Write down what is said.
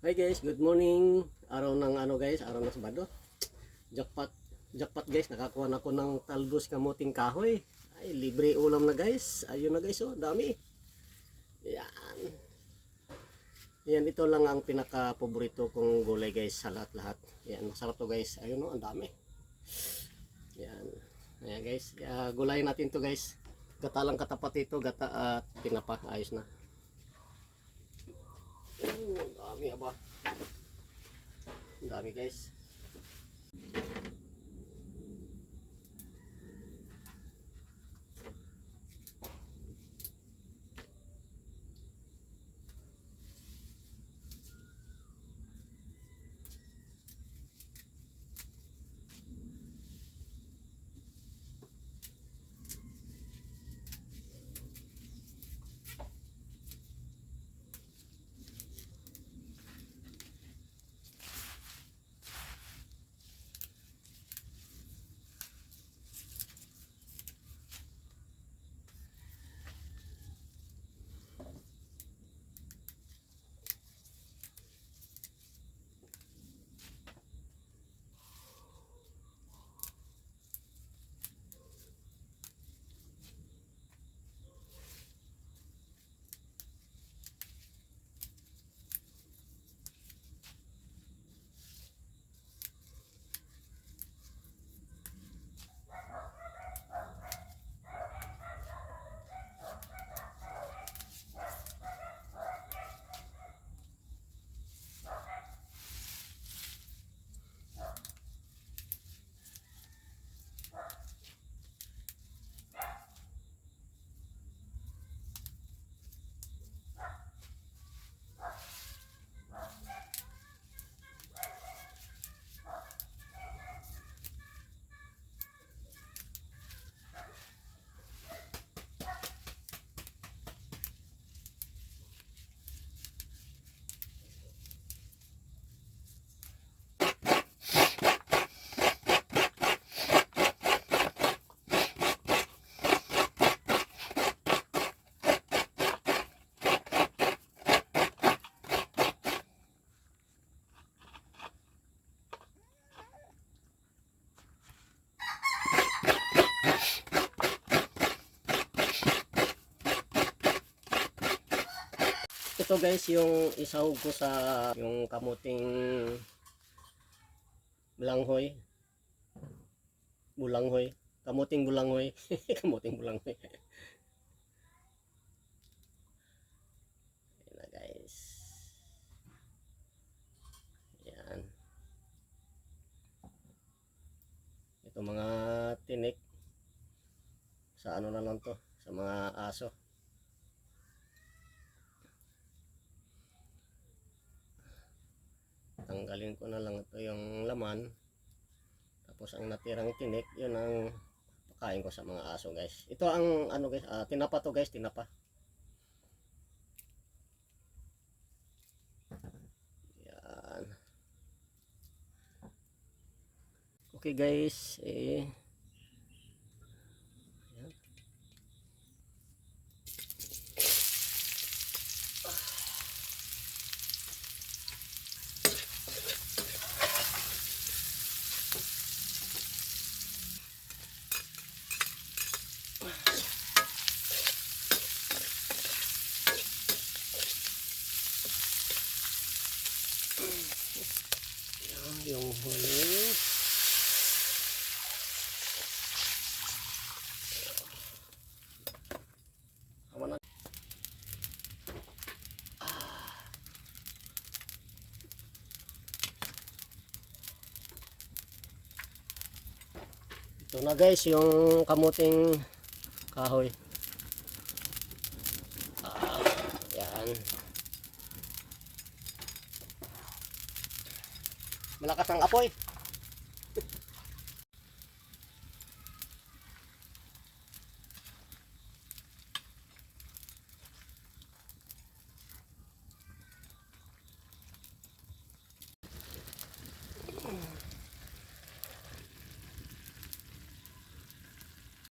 Hi guys, good morning. Araw ng guys, araw ng Sabado. Jackpot, jackpot guys, nakakuha na ako ng talbos kamuting kahoy. Ay, libre ulam na guys. Ayun na guys, oh, dami. Yan. Yan, ito lang ang pinaka-paborito kong gulay guys sa lahat-lahat. Yan, masarap to guys. Ayun oh, ang dami. Yan. Ayan guys, gulayin natin to guys. Gata lang katapat ito, gata at tinapa. Ayos na. Ang dami aba. Ang dami guys. Ito guys yung isahog ko sa yung kamuting bulanghoy. Kamuting bulanghoy. Kamuting bulanghoy. Ayan na guys. Yan. Ito mga tinik. Sa ano na lang to. Sa mga aso. Tanggalin ko na lang ito yung laman, tapos ang natirang tinik yun ang pakain ko sa mga aso guys. Ito ang guys, tinapa to guys, tinapa. Yan. Okay guys, yung huli. Ito na guys yung kamuting kahoy. Yan. Malakas ang apoy.